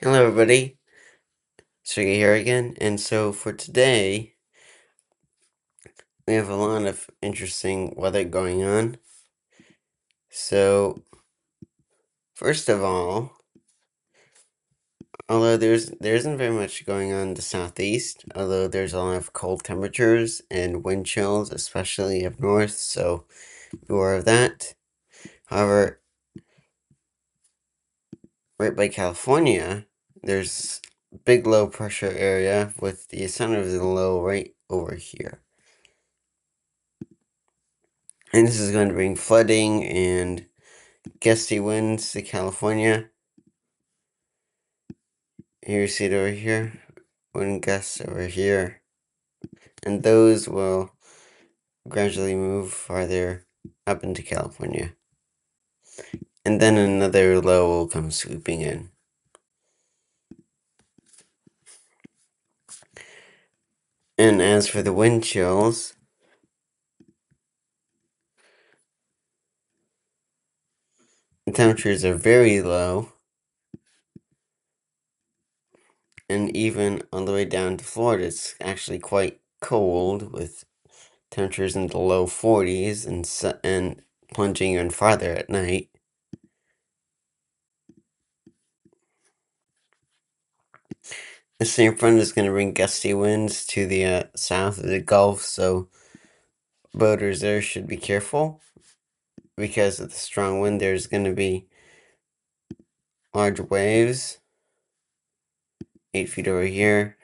Hello, everybody. Sergey here again. And so for today, we have a lot of interesting weather going on. So, first of all, although there isn't very much going on in the southeast, although there's a lot of cold temperatures and wind chills, especially up north, so beware of that. However, right by California, there's a big low pressure area with the center of the low right over here. And this is going to bring flooding and gusty winds to California. Here you see it over here. Wind gusts over here. And those will gradually move farther up into California. And then another low will come swooping in. And as for the wind chills, the temperatures are very low. And even all the way down to Florida, it's actually quite cold with temperatures in the low 40s and plunging even farther at night. The same front is going to bring gusty winds to the south of the Gulf, so boaters there should be careful. Because of the strong wind, there's going to be large waves. 8 feet over here,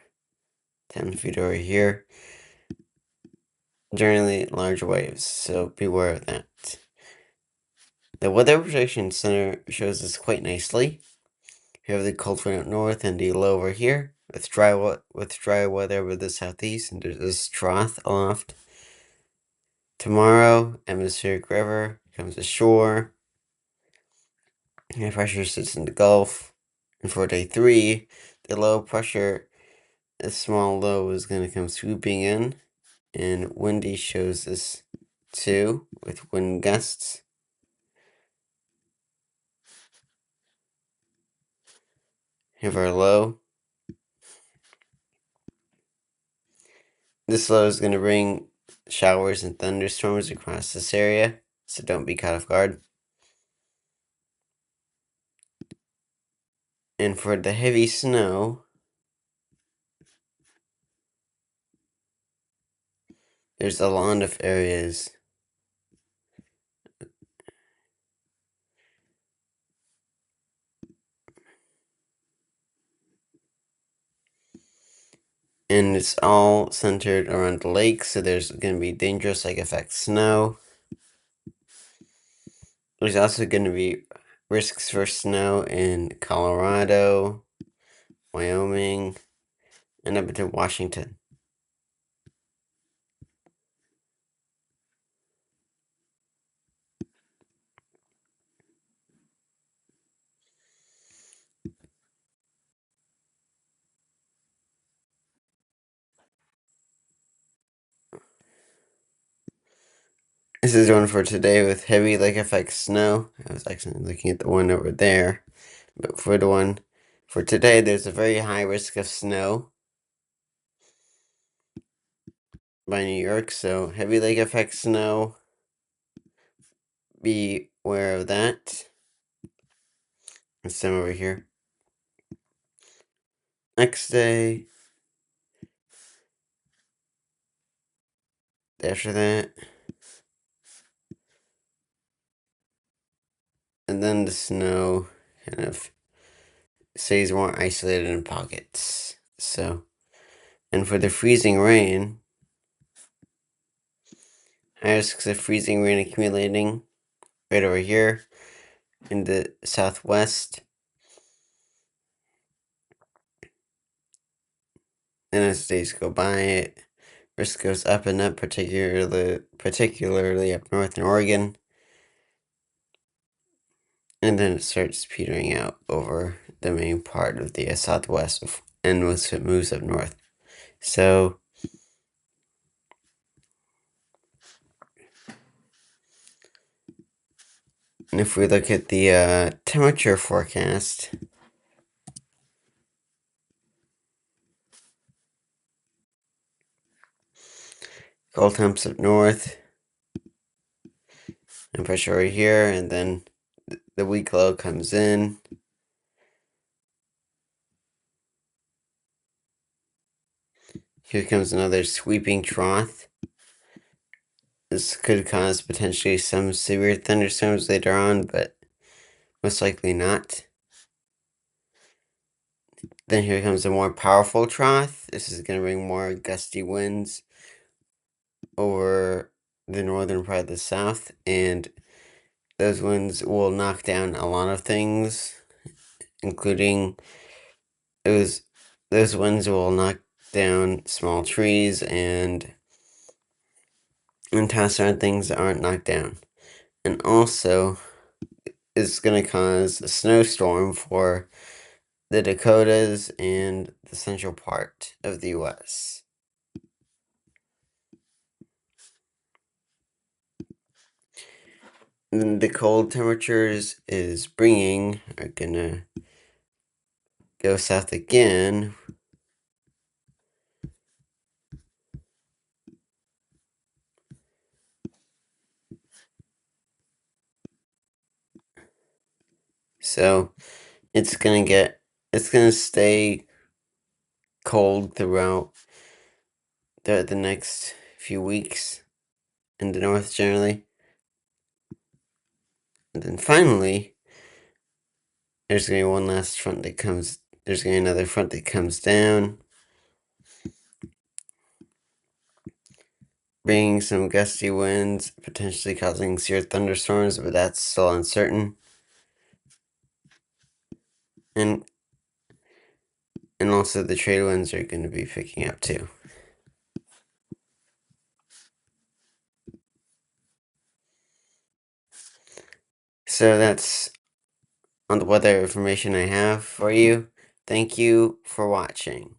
10 feet over here. Generally large waves, so beware of that. The Weather Protection Center shows this quite nicely. You have the cold front up north and the low over here, with dry weather over the southeast, and there's this trough aloft. Tomorrow, atmospheric river comes ashore. High pressure sits in the Gulf. And for day 3, the low pressure, a small low, is going to come swooping in. And windy shows this too, with wind gusts. Have our low. This low is going to bring showers and thunderstorms across this area, so don't be caught off guard. And for the heavy snow, there's a lot of areas. And it's all centered around the lake, so there's going to be dangerous lake effect snow. There's also going to be risks for snow in Colorado, Wyoming, and up into Washington. This is one for today with heavy lake effect snow. I was actually looking at the one over there. But for the one for today, there's a very high risk of snow by New York. So heavy lake effect snow. Be aware of that. There's some over here. Next day. After that. And then the snow kind of stays more isolated in pockets. So, and for the freezing rain, high risks of freezing rain accumulating right over here in the southwest. And as days go by, risk goes up and up, particularly up north in Oregon. And then it starts petering out over the main part of the southwest and most of it moves up north. So, and if we look at the temperature forecast, cold temps up north, and pressure right here, and then the weak low comes in. Here comes another sweeping trough. This could cause potentially some severe thunderstorms later on, but most likely not. Then here comes a more powerful trough. This is going to bring more gusty winds over the northern part of the south, and those winds will knock down a lot of things, including those winds will knock down small trees and toss around things that aren't knocked down. And also, it's going to cause a snowstorm for the Dakotas and the central part of the US. And then the cold temperatures is bringing are gonna go south again. So it's gonna stay cold throughout the next few weeks in the north generally. And then finally, there's gonna be one last front that comes there's gonna be another front that comes down, bringing some gusty winds, potentially causing severe thunderstorms, but that's still uncertain. And also the trade winds are gonna be picking up too. So that's on the weather information I have for you. Thank you for watching.